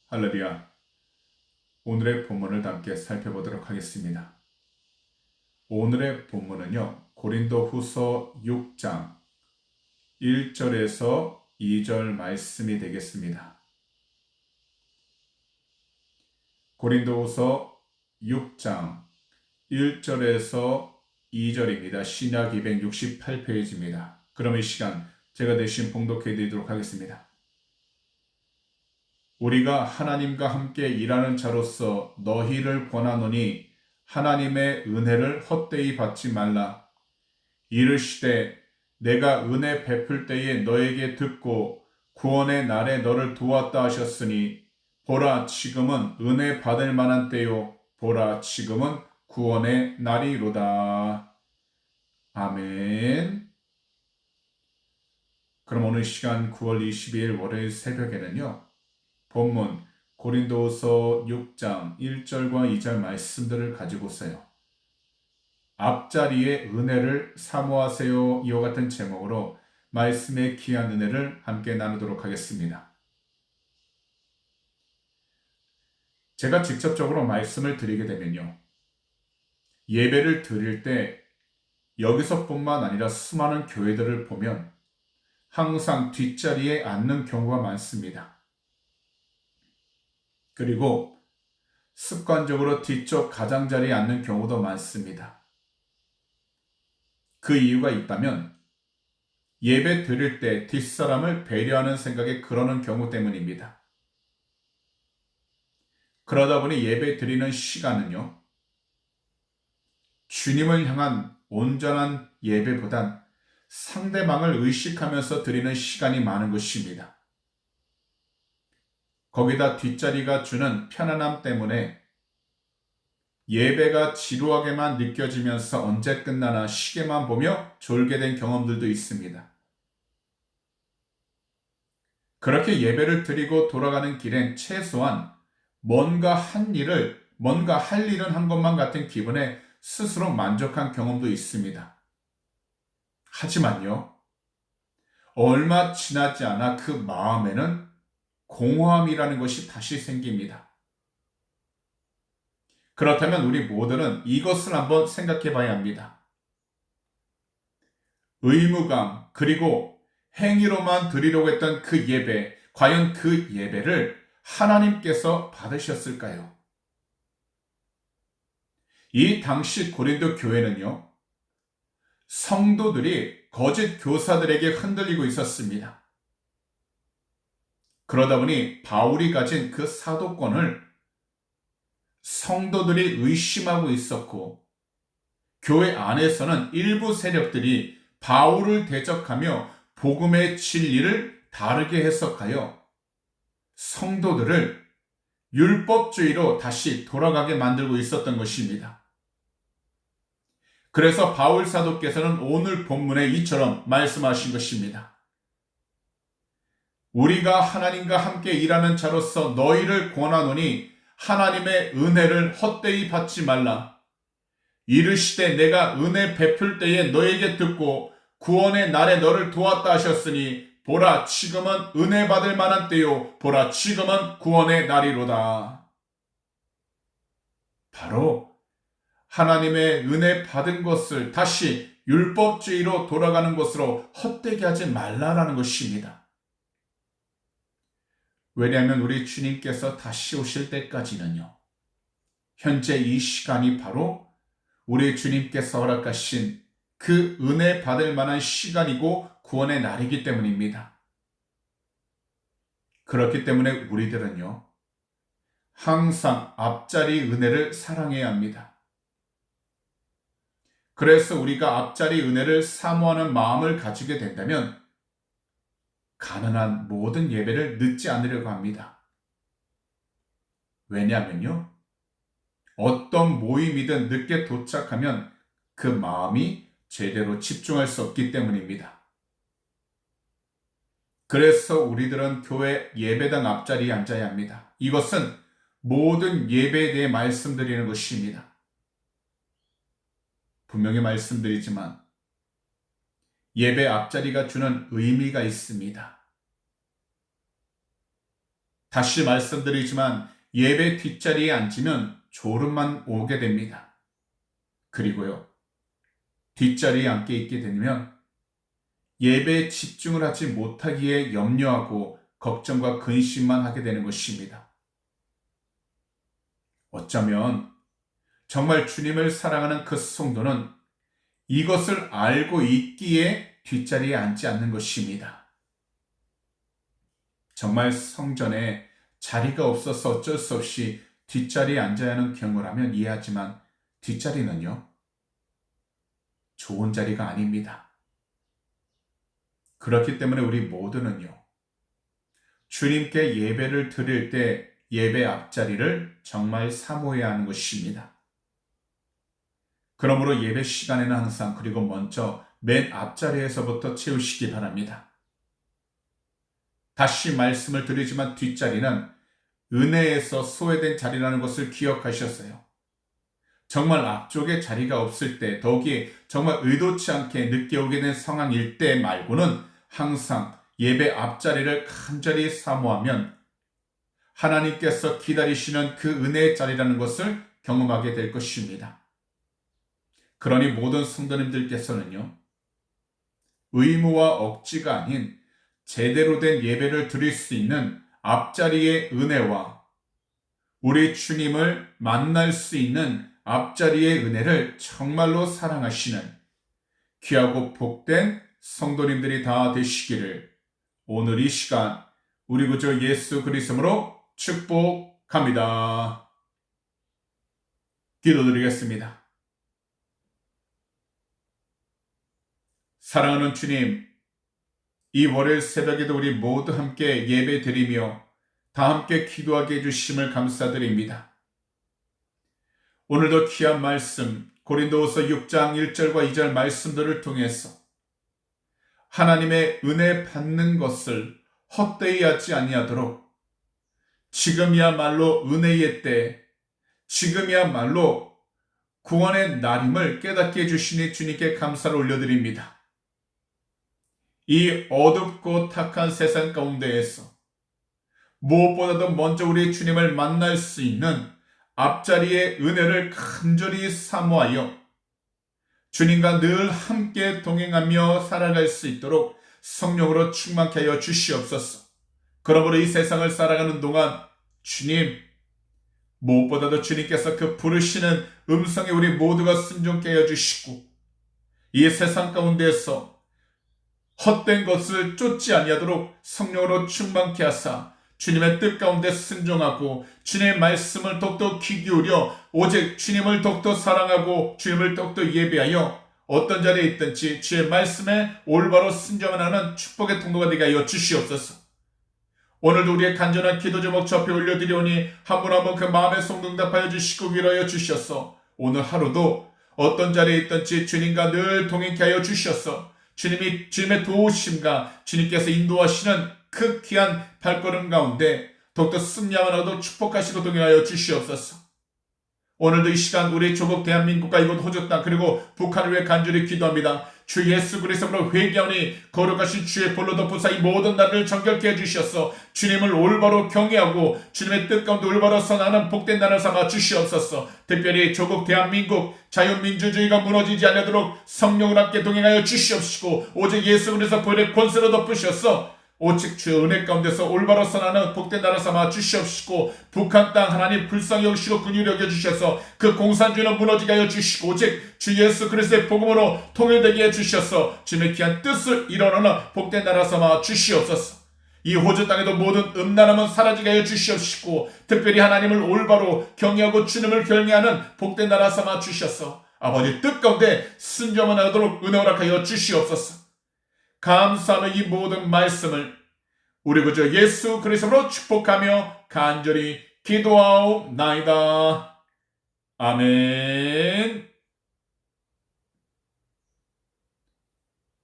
할렐루야. 오늘의 본문을 함께 살펴보도록 하겠습니다. 오늘의 본문은요, 고린도 후서 6장 1절에서 2절 말씀이 되겠습니다. 고린도 후서 6장 1절에서 2절입니다. 신약 268페이지입니다. 그럼 이 시간 제가 대신 봉독해 드리도록 하겠습니다. 우리가 하나님과 함께 일하는 자로서 너희를 권하노니 하나님의 은혜를 헛되이 받지 말라. 이르시되 내가 은혜 베풀 때에 너에게 듣고 구원의 날에 너를 도왔다 하셨으니 보라 지금은 은혜 받을 만한 때요 보라 지금은 구원의 날이로다. 아멘. 그럼 오늘 시간 9월 22일 월요일 새벽에는요, 본문 고린도후서 6장 1절과 2절 말씀들을 가지고서요, 앞자리에 은혜를 사모하세요 이와 같은 제목으로 말씀의 귀한 은혜를 함께 나누도록 하겠습니다. 제가 직접적으로 말씀을 드리게 되면요, 예배를 드릴 때 여기서뿐만 아니라 수많은 교회들을 보면 항상 뒷자리에 앉는 경우가 많습니다. 그리고 습관적으로 뒤쪽 가장자리에 앉는 경우도 많습니다. 그 이유가 있다면 예배 드릴 때 뒷사람을 배려하는 생각에 그러는 경우 때문입니다. 그러다 보니 예배 드리는 시간은요, 주님을 향한 온전한 예배보단 상대방을 의식하면서 드리는 시간이 많은 것입니다. 거기다 뒷자리가 주는 편안함 때문에 예배가 지루하게만 느껴지면서 언제 끝나나 시계만 보며 졸게 된 경험들도 있습니다. 그렇게 예배를 드리고 돌아가는 길엔 최소한 뭔가 할 일은 한 것만 같은 기분에 스스로 만족한 경험도 있습니다. 하지만요, 얼마 지나지 않아 그 마음에는 공허함이라는 것이 다시 생깁니다. 그렇다면 우리 모두는 이것을 한번 생각해 봐야 합니다. 의무감 그리고 행위로만 드리려고 했던 그 예배, 과연 그 예배를 하나님께서 받으셨을까요? 이 당시 고린도 교회는요, 성도들이 거짓 교사들에게 흔들리고 있었습니다. 그러다 보니 바울이 가진 그 사도권을 성도들이 의심하고 있었고, 교회 안에서는 일부 세력들이 바울을 대적하며 복음의 진리를 다르게 해석하여 성도들을 율법주의로 다시 돌아가게 만들고 있었던 것입니다. 그래서 바울 사도께서는 오늘 본문에 이처럼 말씀하신 것입니다. 우리가 하나님과 함께 일하는 자로서 너희를 권하노니 하나님의 은혜를 헛되이 받지 말라. 이르시되 내가 은혜 베풀 때에 너에게 듣고 구원의 날에 너를 도왔다 하셨으니 보라 지금은 은혜 받을 만한 때요 보라 지금은 구원의 날이로다. 바로 하나님의 은혜 받은 것을 다시 율법주의로 돌아가는 것으로 헛되게 하지 말라라는 것입니다. 왜냐하면 우리 주님께서 다시 오실 때까지는요, 현재 이 시간이 바로 우리 주님께서 허락하신 그 은혜 받을 만한 시간이고 구원의 날이기 때문입니다. 그렇기 때문에 우리들은요, 항상 앞자리 은혜를 사랑해야 합니다. 그래서 우리가 앞자리 은혜를 사모하는 마음을 가지게 된다면 가능한 모든 예배를 늦지 않으려고 합니다. 왜냐하면요, 어떤 모임이든 늦게 도착하면 그 마음이 제대로 집중할 수 없기 때문입니다. 그래서 우리들은 교회 예배당 앞자리에 앉아야 합니다. 이것은 모든 예배에 대해 말씀드리는 것입니다. 분명히 말씀드리지만 예배 앞자리가 주는 의미가 있습니다. 다시 말씀드리지만 예배 뒷자리에 앉으면 졸음만 오게 됩니다. 그리고요, 뒷자리에 앉게 있게 되면 예배에 집중을 하지 못하기에 염려하고 걱정과 근심만 하게 되는 것입니다. 어쩌면 정말 주님을 사랑하는 그 성도는 이것을 알고 있기에 뒷자리에 앉지 않는 것입니다. 정말 성전에 자리가 없어서 어쩔 수 없이 뒷자리에 앉아야 하는 경우라면 이해하지만 뒷자리는요, 좋은 자리가 아닙니다. 그렇기 때문에 우리 모두는요, 주님께 예배를 드릴 때 예배 앞자리를 정말 사모해야 하는 것입니다. 그러므로 예배 시간에는 항상 그리고 먼저 맨 앞자리에서부터 채우시기 바랍니다. 다시 말씀을 드리지만 뒷자리는 은혜에서 소외된 자리라는 것을 기억하셨어요. 정말 앞쪽에 자리가 없을 때, 더욱이 정말 의도치 않게 늦게 오게 된 상황일 때 말고는 항상 예배 앞자리를 간절히 사모하면 하나님께서 기다리시는 그 은혜의 자리라는 것을 경험하게 될 것입니다. 그러니 모든 성도님들께서는요, 의무와 억지가 아닌 제대로 된 예배를 드릴 수 있는 앞자리의 은혜와 우리 주님을 만날 수 있는 앞자리의 은혜를 정말로 사랑하시는 귀하고 복된 성도님들이 다 되시기를 오늘 이 시간 우리 구주 예수 그리스도로 축복합니다. 기도드리겠습니다. 사랑하는 주님, 이 월요일 새벽에도 우리 모두 함께 예배 드리며 다 함께 기도하게 해주심을 감사드립니다. 오늘도 귀한 말씀, 고린도후서 6장 1절과 2절 말씀들을 통해서 하나님의 은혜 받는 것을 헛되이 하지 아니하도록 지금이야말로 은혜의 때, 지금이야말로 구원의 날임을 깨닫게 해주시니 주님께 감사를 올려드립니다. 이 어둡고 탁한 세상 가운데에서 무엇보다도 먼저 우리 주님을 만날 수 있는 앞자리의 은혜를 간절히 사모하여 주님과 늘 함께 동행하며 살아갈 수 있도록 성령으로 충만케 하여 주시옵소서. 그러므로 이 세상을 살아가는 동안 주님, 무엇보다도 주님께서 그 부르시는 음성에 우리 모두가 순종케 하여 주시고 이 세상 가운데에서 헛된 것을 쫓지 아니하도록 성령으로 충만케 하사 주님의 뜻 가운데 순종하고 주님의 말씀을 더욱더 귀 기울여 오직 주님을 더욱더 사랑하고 주님을 더욱더 예배하여 어떤 자리에 있든지 주의 말씀에 올바로 순종하는 축복의 통로가 되게 하여 주시옵소서. 오늘도 우리의 간절한 기도 제목 저 앞에 올려드리오니 한 분 한 분 그 마음의 송응답하여 주시고 위로하여 주셔서 오늘 하루도 어떤 자리에 있든지 주님과 늘 동행케 하여 주셔서 주님의 도우심과 주님께서 인도하시는 그 귀한 발걸음 가운데 더욱더 승리하고 축복하시고 동행하여 주시옵소서. 오늘도 이 시간 우리 조국 대한민국과 이곳 호주 땅 그리고 북한을 위해 간절히 기도합니다. 주 예수 그리스도로 회개하니 거룩하신 주의 볼로 덮으사 이 모든 나라를 정결케 해주셔서 주님을 올바로 경외하고 주님의 뜻 가운데 올바로 선하는 복된 나라 삼아 주시옵소서. 특별히 조국 대한민국 자유민주주의가 무너지지 않도록 성령을 함께 동행하여 주시옵시고 오직 예수 그리스도 보혈의 권세로 덮으셔서 오직 주의 은혜 가운데서 올바로 선하는 복된 나라 삼아 주시옵시고 북한 땅 하나님 불쌍히 여기시고 긍휼히 여겨주셔서 그 공산주의는 무너지게 하여 주시고 오직 주 예수 그리스도의 복음으로 통일되게 해주셔서 주님의 귀한 뜻을 이뤄내는 복된 나라 삼아 주시옵소서. 이 호주 땅에도 모든 음란함은 사라지게 하여 주시옵시고 특별히 하나님을 올바로 경외하고 주님을 경외하는 복된 나라 삼아 주셔서 아버지 뜻 가운데 순종만 하도록 은혜 허락하여 주시옵소서. 감사하며 이 모든 말씀을 우리 구주 예수 그리스도로 축복하며 간절히 기도하옵나이다. 아멘.